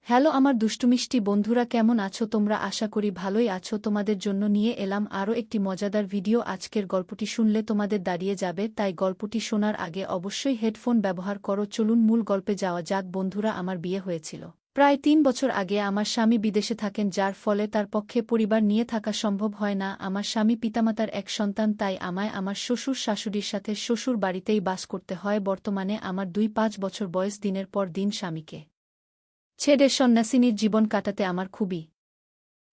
Hello আমার দুষ্টুমিষ্টি বন্ধুরা, কেমন আছো তোমরা? আশা করি ভালোই আছো। তোমাদের জন্য নিয়ে এলাম আরও একটি মজাদার ভিডিও। আজকের গল্পটি শুনলে তোমাদের দাঁড়িয়ে যাবে, তাই গল্পটি শোনার আগে অবশ্যই হেডফোন ব্যবহার করো। চলুন মূল গল্পে যাওয়া যাক। বন্ধুরা, আমার বিয়ে হয়েছিল প্রায় ৩ বছর আগে। আমার স্বামী বিদেশে থাকেন, যার ফলে তার পক্ষে পরিবার নিয়ে থাকা সম্ভব হয় না। আমার স্বামী পিতামাতার এক সন্তান, তাই আমায় আমার শ্বশুর শাশুড়ির সাথে শ্বশুর বাড়িতেই বাস করতে হয়। বর্তমানে আমার ২-৫ বছর বয়স। দিনের পর দিন স্বামীকে ছেড়ে সন্ন্যাসিনীর জীবন কাটাতে আমার খুবই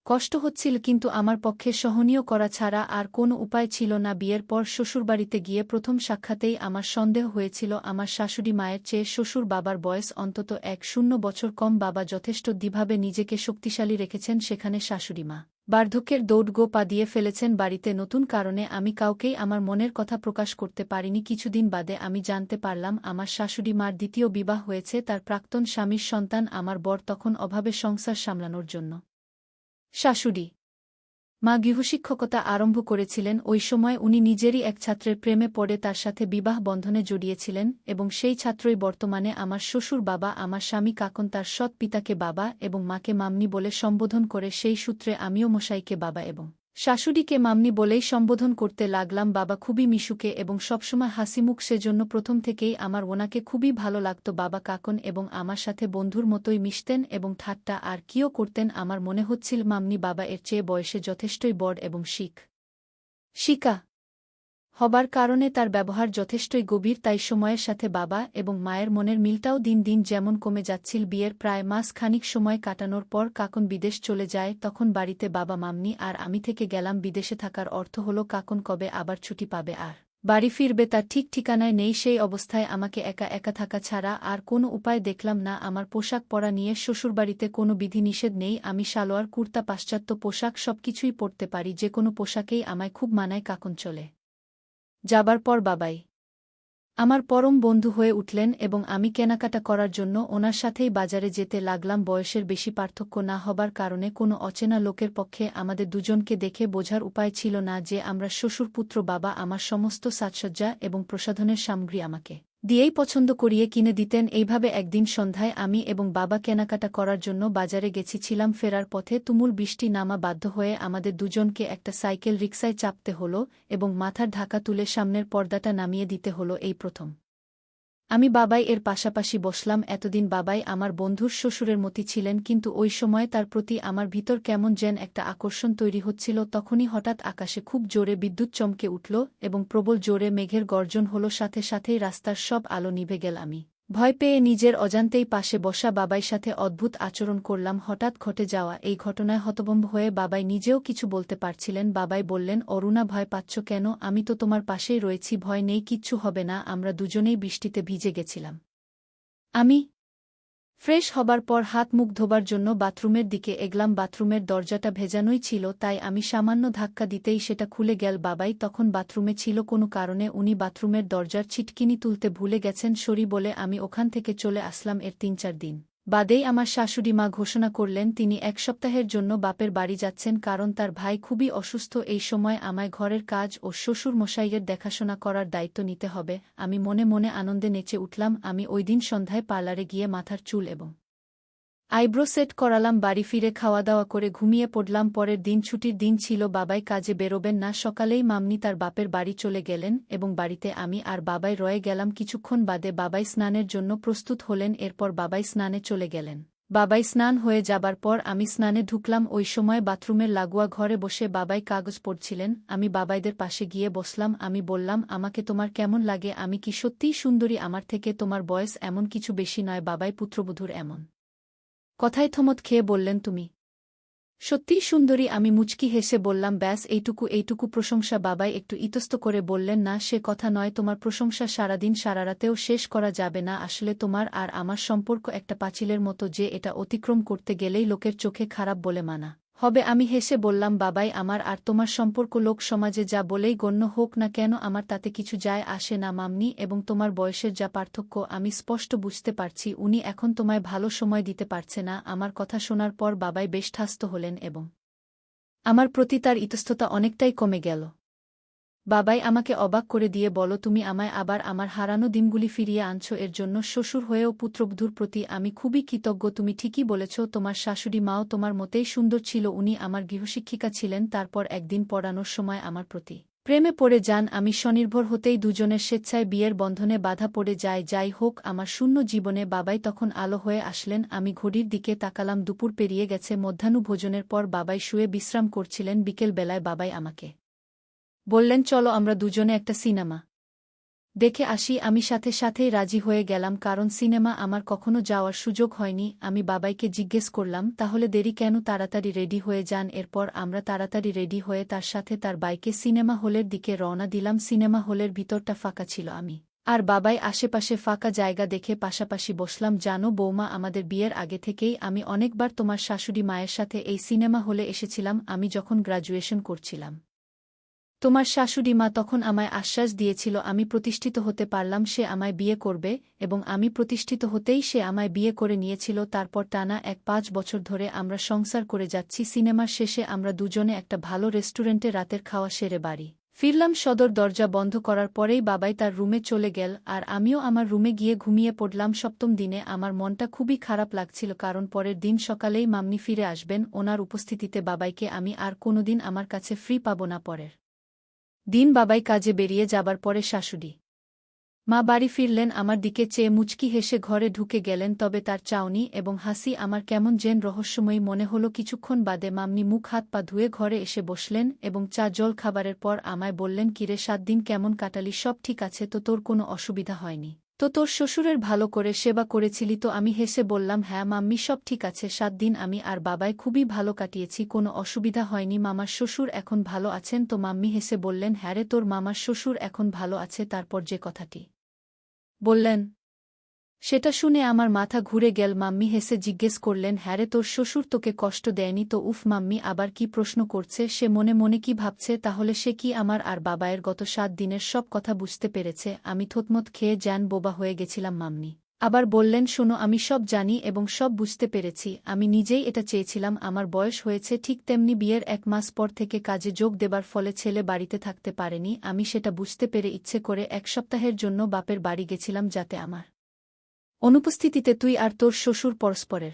কষ্ট হচ্ছিল, কিন্তু আমার পক্ষে সহনীয় করা ছাড়া আর কোনো উপায় ছিল না। বিয়ের পর শ্বশুরবাড়িতে গিয়ে প্রথম সাক্ষাতেই আমার সন্দেহ হয়েছিল। আমার শাশুড়ি মায়ের চেয়ে শ্বশুর বাবার বয়স অন্তত ১-০ বছর কম। বাবা যথেষ্ট দৃঢ়ভাবে নিজেকে শক্তিশালী রেখেছেন, সেখানে শাশুড়ি মা বার্ধক্যের দৌড়গো পা দিয়ে ফেলেছেন। বাড়িতে নতুন কারণে আমি কাউকেই আমার মনের কথা প্রকাশ করতে পারিনি। কিছুদিন বাদে আমি জানতে পারলাম আমার শাশুড়ি মার দ্বিতীয় বিবাহ হয়েছে, তার প্রাক্তন স্বামীর সন্তান। আমার বর তখন অভাবে সংসার সামলানোর জন্য শাশুড়ি মা গৃহশিক্ষকতা আরম্ভ করেছিলেন। ওই সময় উনি নিজেরই এক ছাত্রের প্রেমে পড়ে তার সাথে বিবাহ বন্ধনে জড়িয়েছিলেন, এবং সেই ছাত্রই বর্তমানে আমার শ্বশুর বাবা। আমার স্বামী কাকন তার সৎ পিতাকে বাবা এবং মাকে মামনি বলে সম্বোধন করে। সেই সূত্রে আমিও মশাইকে বাবা এবং শাশুড়িকে মামনি বলেই সম্বোধন করতে লাগলাম। বাবা খুবই মিশুকে এবং সবসময় হাসিমুখ, সেজন্য প্রথম থেকেই আমার ওনাকে খুবই ভালো লাগত। বাবা কাকন এবং আমার সাথে বন্ধুর মতোই মিশতেন এবং ঠাট্টা আর কিও করতেন। আমার মনে হচ্ছিল মামনি বাবা এর চেয়ে বয়সে যথেষ্টই বড় এবং শিকা হবার কারণে তার ব্যবহার যথেষ্টই গভীর। তাই সময়ের সাথে বাবা এবং মায়ের মনের মিলটাও দিন দিন যেমন কমে যাচ্ছিল। বিয়ের প্রায় মাস খানিক সময় কাটানোর পর কাকন বিদেশ চলে যায়। তখন বাড়িতে বাবা, মামনি আর আমি থেকে গেলাম। বিদেশে থাকার অর্থ হলো কাকন কবে আবার ছুটি পাবে আর বাড়ি ফিরবে তার ঠিক ঠিকানায় নেই। সেই অবস্থায় আমাকে একা একা থাকা ছাড়া আর কোনো উপায় দেখলাম না। আমার পোশাক পরা নিয়ে শ্বশুরবাড়িতে কোনো বিধিনিষেধ নেই। আমি সালোয়ার, কুর্তা, পাশ্চাত্য পোশাক সবকিছুই পরতে পারি। যে কোনো পোশাকেই আমায় খুব মানায়। কাকন চলে যাবার পর বাবাই আমার পরম বন্ধু হয়ে উঠলেন এবং আমি কেনাকাটা করার জন্য ওনার সাথেই বাজারে যেতে লাগলাম। বয়সের বেশি পার্থক্য না হবার কারণে কোনো অচেনা লোকের পক্ষে আমাদের দুজনকে দেখে বোঝার উপায় ছিল না যে আমরা শ্বশুরপুত্র। বাবা আমার সমস্ত সাজসজ্জা এবং প্রসাধনের সামগ্রী আমাকে দিয়েই পছন্দ করিয়ে কিনে দিতেন। এইভাবে একদিন সন্ধ্যায় আমি এবং বাবা কেনাকাটা করার জন্য বাজারে গেছিলাম। ফেরার পথে তুমুল বৃষ্টি নামা, বাধ্য হয়ে আমাদের দুজনকে একটা সাইকেল রিকশায় চাপতে হলো এবং মাথার ঢাকা তুলে সামনের পর্দাটা নামিয়ে দিতে হলো। এই প্রথম আমি বাবাই এর পাশাপাশি বসলাম। এতদিন বাবাই আমার বন্ধুর শ্বশুরের মতি ছিলেন, কিন্তু ওই সময় তার প্রতি আমার ভিতর কেমন যেন একটা আকর্ষণ তৈরি হচ্ছিল। তখনই হঠাৎ আকাশে খুব জোরে বিদ্যুৎ চমকে উঠল এবং প্রবল জোরে মেঘের গর্জন হলো। সাথে সাথেই রাস্তার সব আলো নিভে গেল। আমি ভয় পেয়ে নিজের অজান্তেই পাশে বসা বাবাই সাথে অদ্ভুত আচরণ করলাম। হঠাৎ ঘটে যাওয়া এই ঘটনায় হতভম্ব হয়ে বাবাই নিজেও কিছু বলতে পারছিলেন। বাবাই বললেন, অরুণা, ভয় পাচ্ছ কেন? আমি তো তোমার পাশেই রয়েছি, ভয় নেই, কিচ্ছু হবে না। আমরা দুজনেই বৃষ্টিতে ভিজে গেছিলাম। আমি ফ্রেশ হবার পর হাত মুখ ধোবার জন্য বাথরুমের দিকে এগলাম। বাথরুমের দরজাটা ভেজানোই ছিল, তাই আমি সামান্য ধাক্কা দিতেই সেটা খুলে গেল। বাবাই তখন বাথরুমে ছিল। কোনো কারণে উনি বাথরুমের দরজার ছিটকিনি তুলতে ভুলে গেছেন। সরি বলে আমি ওখান থেকে চলে আসলাম। এর ৩-৪ দিন বাদেই আমার শাশুড়ি মা ঘোষণা করলেন তিনি ১ সপ্তাহের জন্য বাপের বাড়ি যাচ্ছেন, কারণ তার ভাই খুবই অসুস্থ। এই সময় আমায় ঘরের কাজ ও শ্বশুর মশাইয়ের দেখাশোনা করার দায়িত্ব নিতে হবে। আমি মনে মনে আনন্দে নেচে উঠলাম। আমি ওইদিন সন্ধ্যায় পার্লারে গিয়ে মাথার চুল এবং আইব্রো সেট করালাম। বাড়ি ফিরে খাওয়া দাওয়া করে ঘুমিয়ে পড়লাম। পরের দিন ছুটির দিন ছিল। বাবাই কাজে বেরোবেন না। সকালেই মামনি তার বাপের বাড়ি চলে গেলেন এবং বাড়িতে আমি আর বাবাই রয়ে গেলাম। কিছুক্ষণ বাদে বাবাই স্নানের জন্য প্রস্তুত হলেন। এরপর বাবাই স্নানে চলে গেলেন। বাবাই স্নান হয়ে যাবার পর আমি স্নানে ঢুকলাম। ওই সময় বাথরুমের লাগোয়া ঘরে বসে বাবাই কাগজ পড়ছিলেন। আমি বাবাইদের পাশে গিয়ে বসলাম। আমি বললাম, আমাকে তোমার কেমন লাগে? আমি কি সত্যিই সুন্দরী? আমার থেকে তোমার বয়স এমন কিছু বেশি নয়। বাবাই পুত্রবধূর এমন কথায় থমথ খেয়ে বললেন, তুমি সত্যিই সুন্দরী। আমি মুচকি হেসে বললাম, ব্যাস এইটুকু প্রশংসা? বাবাই একটু ইতস্ত করে বললেন, না, সে কথা নয়। তোমার প্রশংসা সারাদিন সারারাতেও শেষ করা যাবে না। আসলে তোমার আর আমার সম্পর্ক একটা পাঁচিলের মতো, যে এটা অতিক্রম করতে গেলেই লোকের চোখে খারাপ বলে মানা হবে। আমি হেসে বললাম, বাবাই, আমার আর তোমার সম্পর্ক লোক সমাজে যা বলেই গণ্য হোক না কেন, আমার তাতে কিছু যায় আসে না। মামনি এবং তোমার বয়সের যা পার্থক্য আমি স্পষ্ট বুঝতে পারছি। উনি এখন তোমায় ভালো সময় দিতে পারছে না। আমার কথা শোনার পর বাবাই বেশ ঠাস্ত হলেন এবং আমার প্রতি তার ইতস্ততা অনেকটাই কমে গেল। বাবাই আমাকে অবাক করে দিয়ে বলো তুমি আমায় আবার আমার হারানো দিনগুলি ফিরিয়ে আনছো এর জন্য শ্বশুর হয়েও পুত্রবধূর প্রতি আমি খুবই কৃতজ্ঞ তুমি ঠিকই বলেছ তোমার শাশুড়ি মাও তোমার মতেই সুন্দর ছিল উনি আমার গৃহশিক্ষিকা ছিলেন তারপর একদিন পড়ানোর সময় আমার প্রতি প্রেমে পড়ে যান আমি স্বনির্ভর হতেই দুজনের স্বেচ্ছায় বিয়ের বন্ধনে বাধা পড়ে যায় যাই হোক আমার শূন্য জীবনে বাবাই তখন আলো হয়ে আসলেন আমি ঘড়ির দিকে তাকালাম দুপুর পেরিয়ে গেছে মধ্যাহ্নভোজনের পর বাবাই শুয়ে বিশ্রাম করছিলেন বিকেল বেলায় বাবাই আমাকে বললেন চলো আমরা দুজনে একটা সিনেমা দেখে আসি আমি সাথে সাথেই রাজি হয়ে গেলাম কারণ সিনেমা আমার কখনো যাওয়ার সুযোগ হয়নি আমি বাবাইকে জিজ্ঞেস করলাম তাহলে দেরি কেন তাড়াতাড়ি রেডি হয়ে যান এরপর আমরা তাড়াতাড়ি রেডি হয়ে তার সাথে তার বাইকে সিনেমা হলের দিকে রওনা দিলাম সিনেমা হলের ভিতরটা ফাঁকা ছিল আমি আর বাবাই আশেপাশে ফাঁকা জায়গা দেখে পাশাপাশি বসলাম জানো বৌমা আমাদের বিয়ের আগে থেকেই আমি অনেকবার তোমার শাশুড়ি মায়ের সাথে এই সিনেমা হলে এসেছিলাম আমি যখন গ্র্যাজুয়েশন করছিলাম তোমার শাশুড়ি মা তখন আমায় আশ্বাস দিয়েছিল আমি প্রতিষ্ঠিত হতে পারলাম সে আমায় বিয়ে করবে এবং আমি প্রতিষ্ঠিত হতেই সে আমায় বিয়ে করে নিয়েছিল তারপর টানা ৫ বছর ধরে আমরা সংসার করে যাচ্ছি সিনেমার শেষে আমরা দুজনে একটা ভালো রেস্টুরেন্টে রাতের খাওয়া সেরে বাড়ি ফিরলাম সদর দরজা বন্ধ করার পরেই বাবাই তার রুমে চলে গেল আর আমিও আমার রুমে গিয়ে ঘুমিয়ে পড়লাম সপ্তম দিনে আমার মনটা খুবই খারাপ লাগছিল কারণ পরের দিন সকালেই মাম্নি ফিরে আসবেন ওনার উপস্থিতিতে বাবাইকে আমি আর কোনোদিন আমার কাছে ফ্রি পাব না পরের দিন বাবাই কাজে বেরিয়ে যাবার পরে শাশুড়ি মা বাড়ি ফিরলেন আমার দিকে চেয়ে মুচকি হেসে ঘরে ঢুকে গেলেন তবে তার চাউনি এবং হাসি আমার কেমন যেন রহস্যময়ী মনে হল কিছুক্ষণ বাদে মাম্নি মুখ হাত পা ধুয়ে ঘরে এসে বসলেন এবং চা জল খাবারের পর আমায় বললেন কিরে ৭ দিন কেমন কাটালি সব ঠিক আছে তো তোর কোনো অসুবিধা হয়নি তো তোর শ্বশুরের ভালো করে সেবা করেছিলি তো আমি হেসে বললাম হ্যাঁ মাম্মি সব ঠিক আছে ৭ দিন আমি আর বাবাই খুবই ভালো কাটিয়েছি কোনো অসুবিধা হয়নি মামার শ্বশুর এখন ভালো আছেন তো মাম্মি হেসে বললেন হ্যাঁ রে তোর মামার শ্বশুর এখন ভালো আছে তারপর যে কথাটি বললেন সেটা শুনে আমার মাথা ঘুরে গেল মাম্মি হেসে জিজ্ঞেস করলেন হ্যাঁ রে তোর শ্বশুর তোকে কষ্ট দেয়নি তো উফ মাম্মি আবার কি প্রশ্ন করছে সে মনে মনে কি ভাবছে তাহলে সে কি আমার আর বাবায়ের গত ৭ দিনের সব কথা বুঝতে পেরেছে আমি থতমত খেয়ে জ্ঞান বোবা হয়ে গেছিলাম মাম্মি আবার বললেন শোনো আমি সব জানি এবং সব বুঝতে পেরেছি আমি নিজেই এটা চেয়েছিলাম আমার বয়স হয়েছে ঠিক তেমনি বিয়ের ১ মাস পর থেকে কাজে যোগ দেবার ফলে ছেলে বাড়িতে থাকতে পারেনি আমি সেটা বুঝতে পেরে ইচ্ছে করে ১ সপ্তাহের জন্য বাপের বাড়ি গেছিলাম যাতে আমার অনুপস্থিতিতে তুই আর তোর শ্বশুর পরস্পরের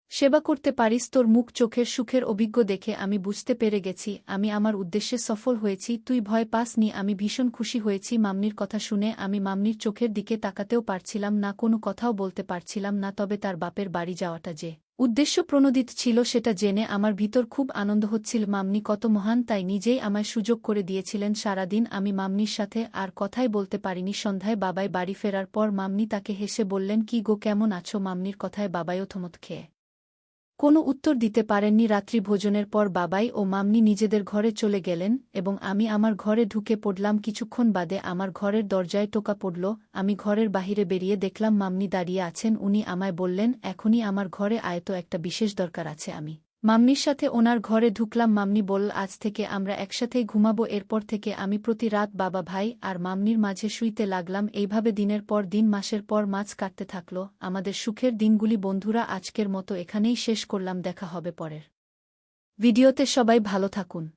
সেবা করতে পারিস তোর মুখ চোখের সুখের অভিজ্ঞ দেখে আমি বুঝতে পেরে গেছি আমি আমার উদ্দেশ্যে সফল হয়েছি তুই ভয় পাসনি আমি ভীষণ খুশি হয়েছি মাম্নির কথা শুনে আমি মাম্নির চোখের দিকে তাকাতেও পারছিলাম না কোনো কথাও বলতে পারছিলাম না তবে তার বাপের বাড়ি যাওয়াটা যে উদ্দেশ্য প্রণোদিত ছিল সেটা জেনে আমার ভিতর খুব আনন্দ হচ্ছিল মাম্নি কত মহান তাই নিজেই আমায় সুযোগ করে দিয়েছিলেন সারাদিন আমি মাম্নির সাথে আর কথাই বলতে পারিনি সন্ধ্যায় বাবাই বাড়ি ফেরার পর মাম্নি তাকে হেসে বললেন কি গো কেমন আছো মাম্নির কথায় বাবাইও থমথ খেয়ে কোনো উত্তর দিতে পারেননি রাত্রি ভোজনের পর বাবাই ও মাম্নি নিজেদের ঘরে চলে গেলেন এবং আমি আমার ঘরে ঢুকে পড়লাম কিছুক্ষণ বাদে আমার ঘরের দরজায় টোকা পড়ল আমি ঘরের বাহিরে বেরিয়ে দেখলাম মাম্নি দাঁড়িয়ে আছেন উনি আমায় বললেন এখনই আমার ঘরে আয় তো একটা বিশেষ দরকার আছে আমি মাম্নির সাথে ওনার ঘরে ঢুকলাম মাম্নি বলল আজ থেকে আমরা একসাথেই ঘুমাবো এরপর থেকে আমি প্রতি রাত বাবা ভাই আর মাম্নির মাঝে শুইতে লাগলাম এইভাবে দিনের পর দিন মাসের পর মাস কাটতে থাকল আমাদের সুখের দিনগুলি বন্ধুরা আজকের মতো এখানেই শেষ করলাম দেখা হবে পরের ভিডিওতে সবাই ভালো থাকুন।